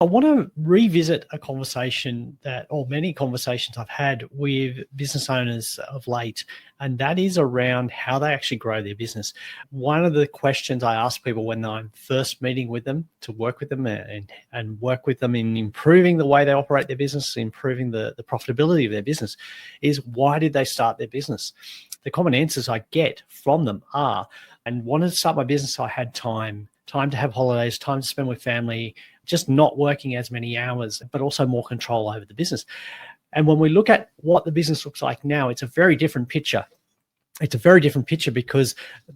I want to revisit a conversation or many conversations I've had with business owners of late, and that is around how they actually grow their business. One of the questions I ask people when I'm first meeting with them to work with them and work with them in improving the way they operate their business, improving the profitability of their business, is why did they start their business? The common answers I get from them are, and wanted to start my business, I had time to have holidays, time to spend with family, just not working as many hours, but also more control over the business. And when we look at what the business looks like now, it's a very different picture. It's a very different picture because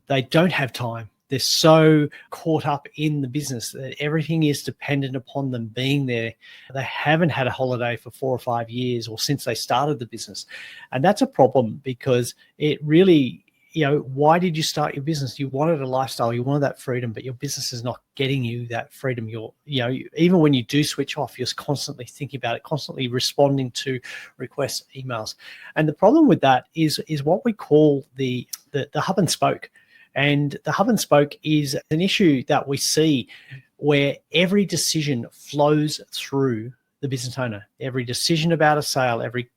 they don't have time. They're so caught up in the business that everything is dependent upon them being there. They haven't had a holiday for 4 or 5 years or since they started the business. And that's a problem because it really, why did you start your business? You wanted a lifestyle, you wanted that freedom, but your business is not getting you that freedom. Even when you do switch off, you're constantly thinking about it, constantly responding to requests, emails. And the problem with that is what we call the hub and spoke. And the hub and spoke is an issue that we see where every decision flows through the business owner. Every decision about a sale, every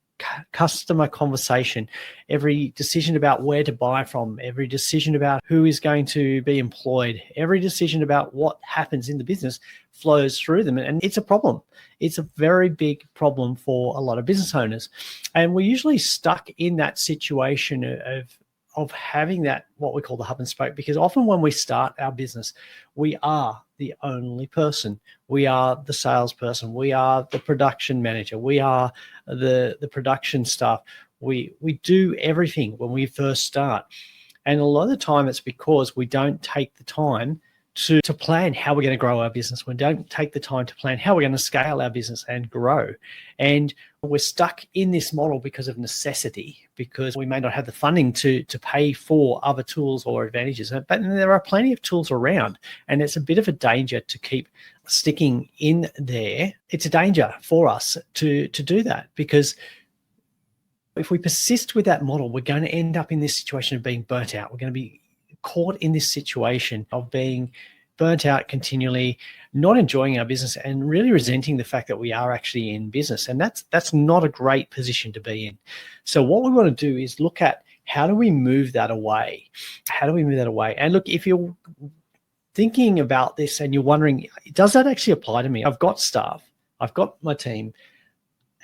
customer conversation, every decision about where to buy from, every decision about who is going to be employed, every decision about what happens in the business flows through them. And it's a problem. It's a very big problem for a lot of business owners. And we're usually stuck in that situation of having that, what we call the hub and spoke, because often when we start our business, we are the only person. We are the salesperson. We are the production manager. We are the production staff. We do everything when we first start. And a lot of the time it's because we don't take the time to plan how we're going to grow our business. We don't take the time to plan how we're going to scale our business and grow. And we're stuck in this model because of necessity, because we may not have the funding to pay for other tools or advantages. But there are plenty of tools around, and it's a bit of a danger to keep sticking in there. It's a danger for us to do that, because if we persist with that model, we're going to end up in this situation of being burnt out. We're going to be caught in this situation of being burnt out continually, not enjoying our business, and really resenting the fact that we are actually in business. And that's not a great position to be in. So what we want to do is look at, how do we move that away? How do we move that away? And look, if you're thinking about this and you're wondering, does that actually apply to me? I've got staff, I've got my team,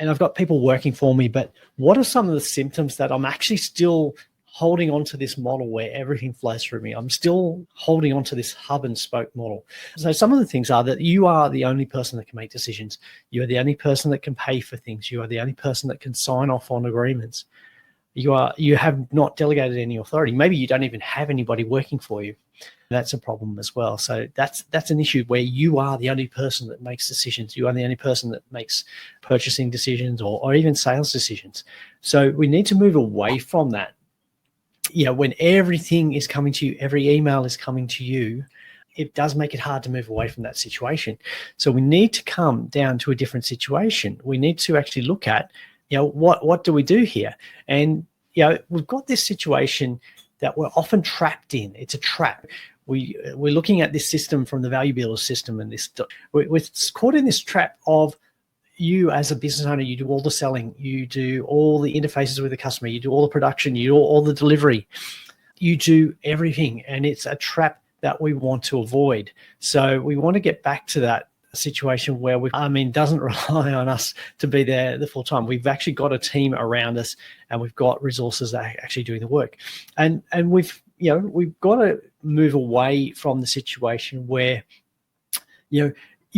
and I've got people working for me, but what are some of the symptoms that I'm actually still holding on to this model where everything flows through me? I'm still holding on to this hub and spoke model. So some of the things are that you are the only person that can make decisions. You are the only person that can pay for things. You are the only person that can sign off on agreements. You have not delegated any authority. Maybe you don't even have anybody working for you. That's a problem as well. So that's an issue where you are the only person that makes decisions. You are the only person that makes purchasing decisions or even sales decisions. So we need to move away from that. When everything is coming to you, every email is coming to you, it does make it hard to move away from that situation. So we need to come down to a different situation. We need to actually look at, what do we do here? And, we've got this situation that we're often trapped in. It's a trap. We're looking at this system from the value builder system, and we're caught in this trap of, you as a business owner, you do all the selling, you do all the interfaces with the customer, you do all the production, you do all the delivery, you do everything. And it's a trap that we want to avoid. So we want to get back to that situation where doesn't rely on us to be there the full time. We've actually got a team around us, and we've got resources that are actually doing the work. And we've got to move away from the situation where, you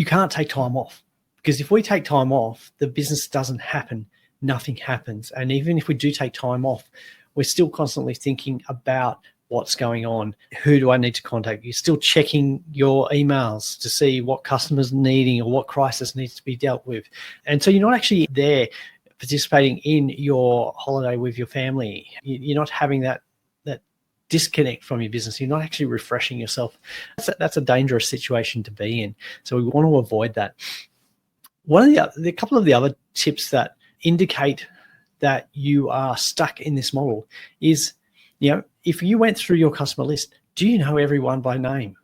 can't take time off. Because if we take time off, the business doesn't happen, nothing happens. And even if we do take time off, we're still constantly thinking about what's going on. Who do I need to contact? You're still checking your emails to see what customers needing or what crisis needs to be dealt with. And so you're not actually there participating in your holiday with your family. You're not having that disconnect from your business. You're not actually refreshing yourself. That's a dangerous situation to be in. So we want to avoid that. One of the couple of the other tips that indicate that you are stuck in this model is, if you went through your customer list, do you know everyone by name?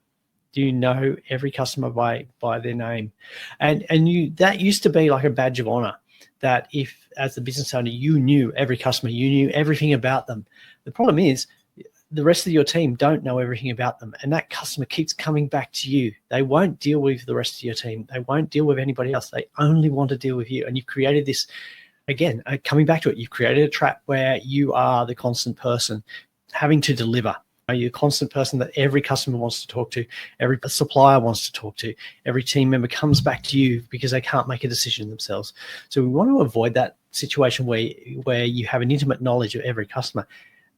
Do you know every customer by their name? And that used to be like a badge of honor, that if, as the business owner, you knew every customer, you knew everything about them. The problem is the rest of your team don't know everything about them, and that customer keeps coming back to you. They won't deal with the rest of your team. They won't deal with anybody else. They only want to deal with you. And you've created this, again, coming back to it, you've created a trap where you are the constant person having to deliver. You're a constant person that every customer wants to talk to, every supplier wants to talk to, every team member comes back to you because they can't make a decision themselves. So we want to avoid that situation where you have an intimate knowledge of every customer.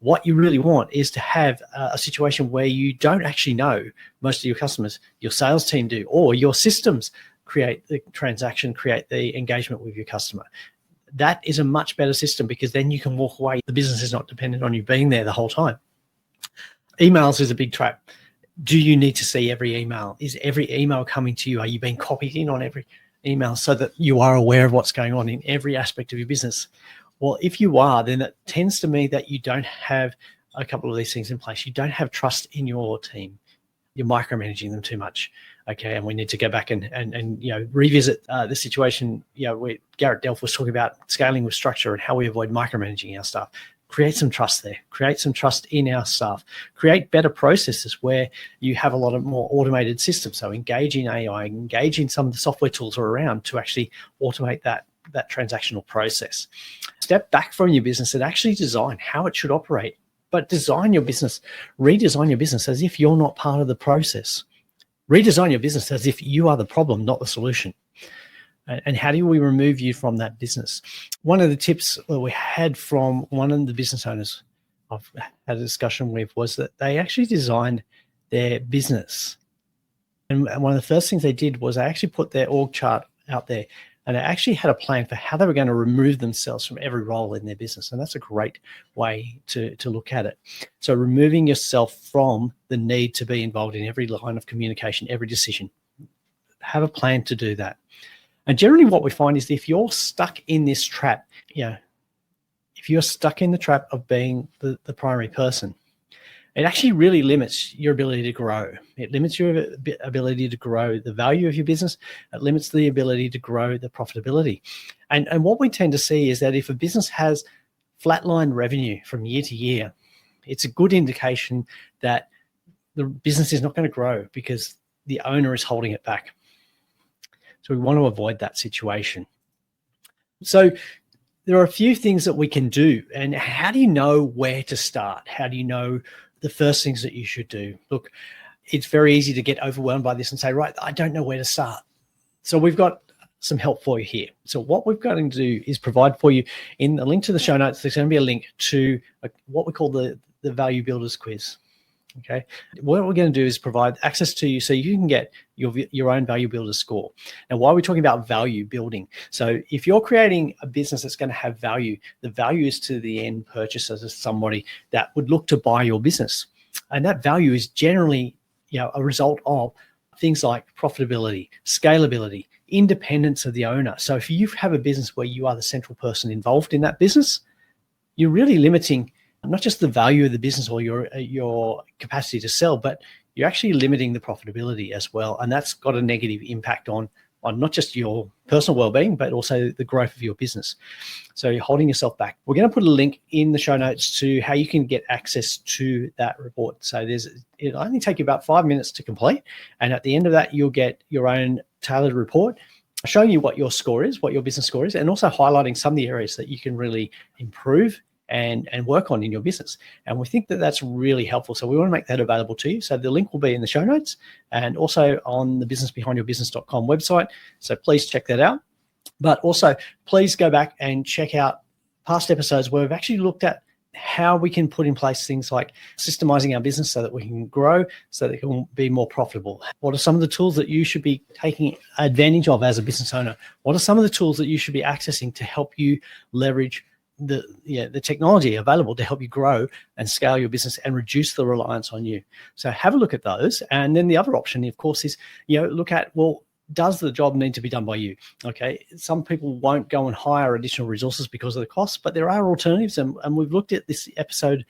What you really want is to have a situation where you don't actually know most of your customers. Your sales team do, or your systems create the transaction, create the engagement with your customer. That is a much better system, because then you can walk away. The business is not dependent on you being there the whole time. Emails is a big trap. Do you need to see every email? Is every email coming to you? Are you being copied in on every email so that you are aware of what's going on in every aspect of your business? Well, if you are, then it tends to mean that you don't have a couple of these things in place. You don't have trust in your team. You're micromanaging them too much. Okay, and we need to go back and revisit the situation. Where Garrett Delph was talking about scaling with structure and how we avoid micromanaging our staff. Create some trust there. Create some trust in our staff. Create better processes where you have a lot of more automated systems. So engage in AI, engage in some of the software tools are around to actually automate that transactional process. Step back from your business and actually design how it should operate. But design your business, redesign your business as if you're not part of the process. Redesign your business as if you are the problem, not the solution. And how do we remove you from that business? One of the tips that we had from one of the business owners I've had a discussion with was that they actually designed their business. And one of the first things they did was they actually put their org chart out there, and they actually had a plan for how they were going to remove themselves from every role in their business. And that's a great way to look at it. So removing yourself from the need to be involved in every line of communication, every decision. Have a plan to do that. And generally what we find is if you're stuck in this trap, if you're stuck in the trap of being the primary person, it actually really limits your ability to grow. It limits your ability to grow the value of your business. It limits the ability to grow the profitability. And what we tend to see is that if a business has flatline revenue from year to year, it's a good indication that the business is not going to grow because the owner is holding it back. So we want to avoid that situation. So there are a few things that we can do. And how do you know where to start? How do you know the first things that you should do? Look, it's very easy to get overwhelmed by this and say, right, I don't know where to start. So we've got some help for you here. So what we've got to do is provide for you in the link to the show notes. There's going to be a link to what we call the Value Builders Quiz. Okay, what we're going to do is provide access to you so you can get your own value builder score. Now, why are we talking about value building? So if you're creating a business that's going to have value, the value is to the end purchaser, as somebody that would look to buy your business. And that value is generally a result of things like profitability, scalability, independence of the owner. So if you have a business where you are the central person involved in that business, you're really limiting not just the value of the business or your capacity to sell, but you're actually limiting the profitability as well. And that's got a negative impact on not just your personal well-being, but also the growth of your business. So you're holding yourself back. We're going to put a link in the show notes to how you can get access to that report. So it'll only take you about 5 minutes to complete. And at the end of that, you'll get your own tailored report showing you what your score is, what your business score is, and also highlighting some of the areas that you can really improve and work on in your business. And we think that that's really helpful. So we want to make that available to you. So the link will be in the show notes and also on the businessbehindyourbusiness.com website. So please check that out. But also please go back and check out past episodes where we've actually looked at how we can put in place things like systemizing our business so that we can grow, so that it can be more profitable. What are some of the tools that you should be taking advantage of as a business owner? What are some of the tools that you should be accessing to help you leverage the technology available to help you grow and scale your business and reduce the reliance on you? So have a look at those. And then the other option, of course, is, look at, well, does the job need to be done by you? Okay. Some people won't go and hire additional resources because of the costs, but there are alternatives. And we've looked at this episode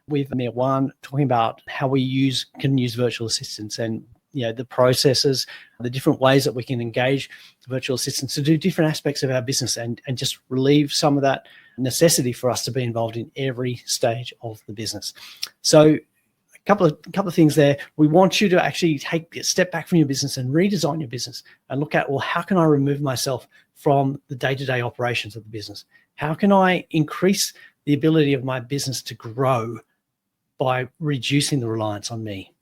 with Amir Wan talking about how we can use virtual assistants. And the processes, the different ways that we can engage virtual assistants to do different aspects of our business, and just relieve some of that necessity for us to be involved in every stage of the business. So a couple of things there. We want you to actually take a step back from your business and redesign your business and look at, well, how can I remove myself from the day-to-day operations of the business? How can I increase the ability of my business to grow by reducing the reliance on me?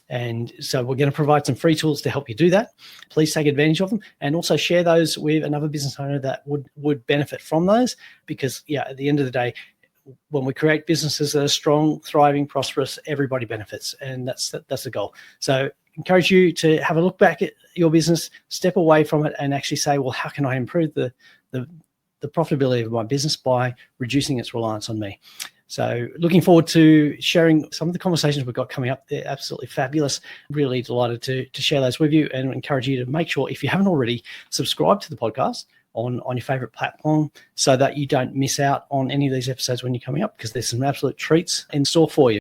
And so we're going to provide some free tools to help you do that. Please take advantage of them, and also share those with another business owner that would benefit from those, because at the end of the day, when we create businesses that are strong, thriving, prosperous, everybody benefits, and that's the goal. So encourage you to have a look back at your business, step away from it, and actually say, well, how can I improve the profitability of my business by reducing its reliance on me? So looking forward to sharing some of the conversations we've got coming up. They're absolutely fabulous. Really delighted to share those with you, and encourage you to make sure, if you haven't already, subscribe to the podcast on your favorite platform so that you don't miss out on any of these episodes when you're coming up, because there's some absolute treats in store for you.